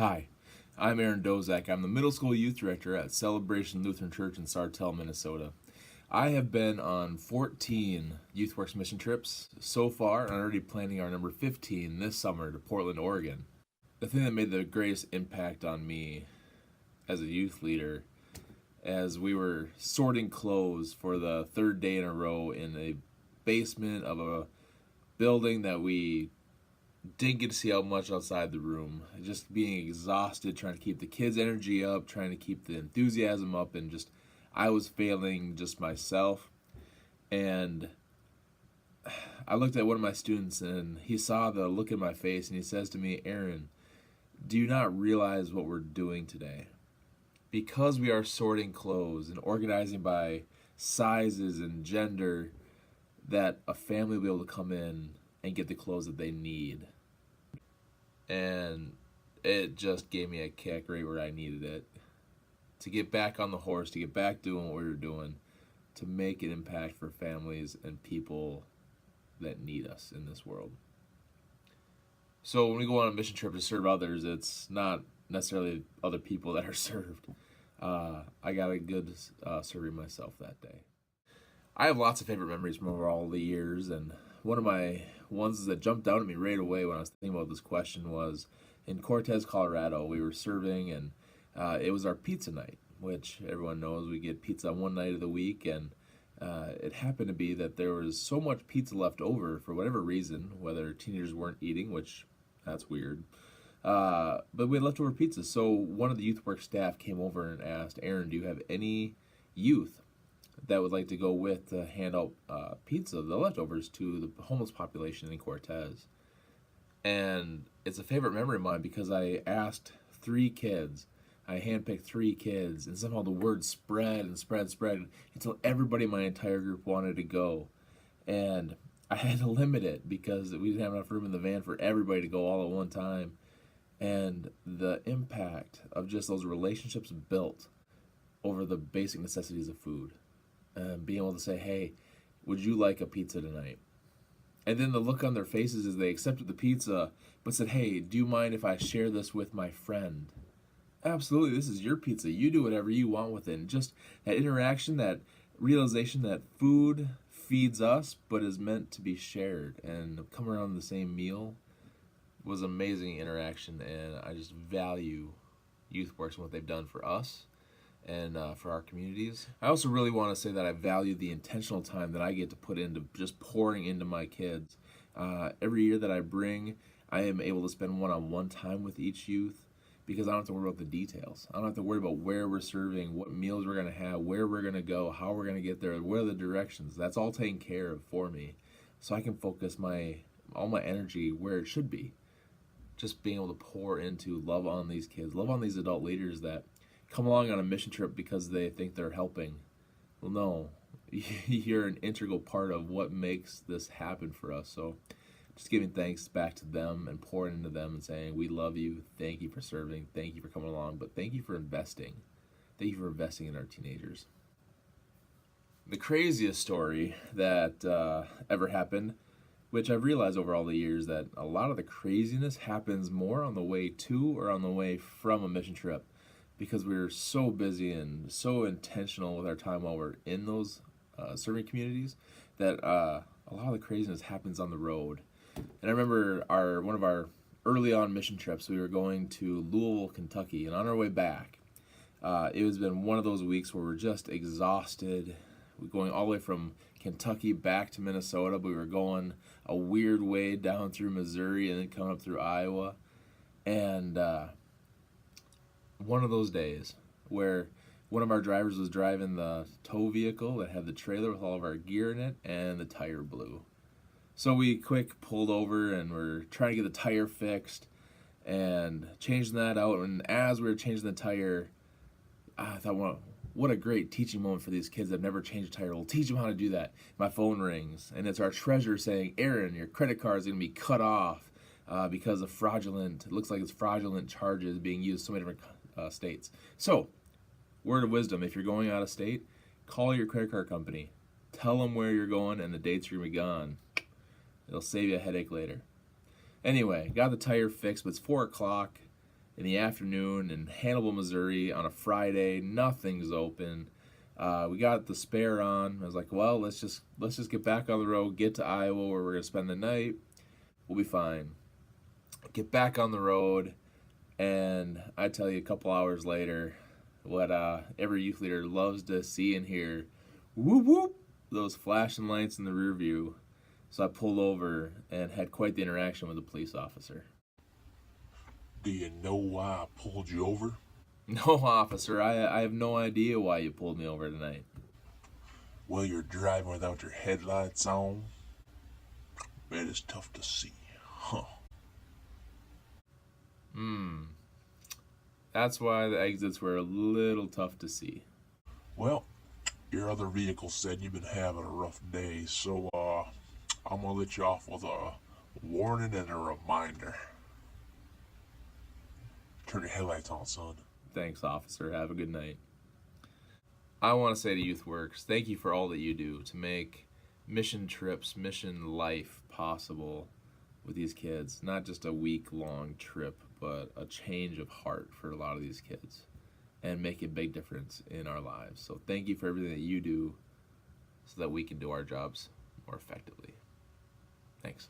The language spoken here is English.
Hi, I'm Aaron Dozak. I'm the middle school youth director at Celebration Lutheran Church in Sartell, Minnesota. I have been on 14 Youthworks mission trips so far, and I'm already planning our number 15 this summer to Portland, Oregon. The thing that made the greatest impact on me as a youth leader, as we were sorting clothes for the third day in a row in a basement of a building that we didn't get to see out much outside the room. Just being exhausted, trying to keep the kids' energy up, trying to keep the enthusiasm up, and just I was failing just myself. And I looked at one of my students, and he saw the look in my face, and he says to me, "Aaron, do you not realize what we're doing today? Because we are sorting clothes and organizing by sizes and gender, that a family will be able to come in and get the clothes that they need." And it just gave me a kick right where I needed it. To get back on the horse, to get back doing what we were doing, to make an impact for families and people that need us in this world. So when we go on a mission trip to serve others, it's not necessarily other people that are served. I got a good serving myself that day. I have lots of favorite memories from over all the years, and one of my ones that jumped out at me right away when I was thinking about this question was in Cortez, Colorado. We were serving, and it was our pizza night, which everyone knows we get pizza one night of the week, and it happened to be that there was so much pizza left over for whatever reason, whether teenagers weren't eating, which that's weird. But we had leftover pizza, so one of the Youthworks staff came over and asked, "Aaron, do you have any youth that would like to go with to hand out pizza, the leftovers, to the homeless population in Cortez?" And it's a favorite memory of mine because I asked 3 kids. I handpicked 3 kids, and somehow the word spread and spread until everybody in my entire group wanted to go. And I had to limit it because we didn't have enough room in the van for everybody to go all at one time. And the impact of just those relationships built over the basic necessities of food. And being able to say, "Hey, would you like a pizza tonight?" And then the look on their faces as they accepted the pizza, but said, "Hey, do you mind if I share this with my friend?" Absolutely, this is your pizza. You do whatever you want with it. And just that interaction, that realization that food feeds us, but is meant to be shared and come around the same meal was amazing interaction. And I just value Youthworks and what they've done for us and for our communities. I also really want to say that I value the intentional time that I get to put into just pouring into my kids. Every year that I bring, I am able to spend one-on-one time with each youth because I don't have to worry about the details. I don't have to worry about where we're serving, what meals we're going to have, where we're going to go, how we're going to get there, what are the directions. That's all taken care of for me, so I can focus all my energy where it should be. Just being able to pour into love on these kids, love on these adult leaders that come along on a mission trip because they think they're helping. Well, no, you're an integral part of what makes this happen for us. So just giving thanks back to them and pouring into them and saying, "We love you, thank you for serving, thank you for coming along, but thank you for investing. Thank you for investing in our teenagers." The craziest story that ever happened, which I've realized over all the years that a lot of the craziness happens more on the way to or on the way from a mission trip, because we're so busy and so intentional with our time while we're in those serving communities that a lot of the craziness happens on the road. And I remember one of our early on mission trips, we were going to Louisville, Kentucky, and on our way back, it has been one of those weeks where we're just exhausted. We're going all the way from Kentucky back to Minnesota, but we were going a weird way down through Missouri and then coming up through Iowa. And one of those days where one of our drivers was driving the tow vehicle that had the trailer with all of our gear in it, and the tire blew. So we quick pulled over and we're trying to get the tire fixed and changing that out. And as we were changing the tire, I thought, what a great teaching moment for these kids that have never changed a tire. We'll teach them how to do that. My phone rings, and it's our treasurer saying, "Aaron, your credit card is going to be cut off because of it looks like it's fraudulent charges being used in so many different states." So, word of wisdom, if you're going out of state, call your credit card company. Tell them where you're going and the dates you're going to be gone. It'll save you a headache later. Anyway, got the tire fixed, but it's 4 o'clock. in the afternoon in Hannibal, Missouri on a Friday. Nothing's open. We got the spare on. I was like, well, let's just get back on the road, get to Iowa where we're gonna spend the night. We'll be fine. Get back on the road, and I tell you, a couple hours later, what every youth leader loves to see and hear, whoop whoop, those flashing lights in the rear view. So I pulled over and had quite the interaction with a police officer. Do you know why I pulled you over? No, officer, I have no idea why you pulled me over tonight. Well, you're driving without your headlights on. It is tough to see, huh? That's why the exits were a little tough to see. Well, your other vehicle said you've been having a rough day, so I'm gonna let you off with a warning and a reminder. Turn your headlights on, son. Thanks, officer. Have a good night. I want to say to Youthworks, thank you for all that you do to make mission trips, mission life possible with these kids. Not just a week-long trip, but a change of heart for a lot of these kids and make a big difference in our lives. So thank you for everything that you do so that we can do our jobs more effectively. Thanks.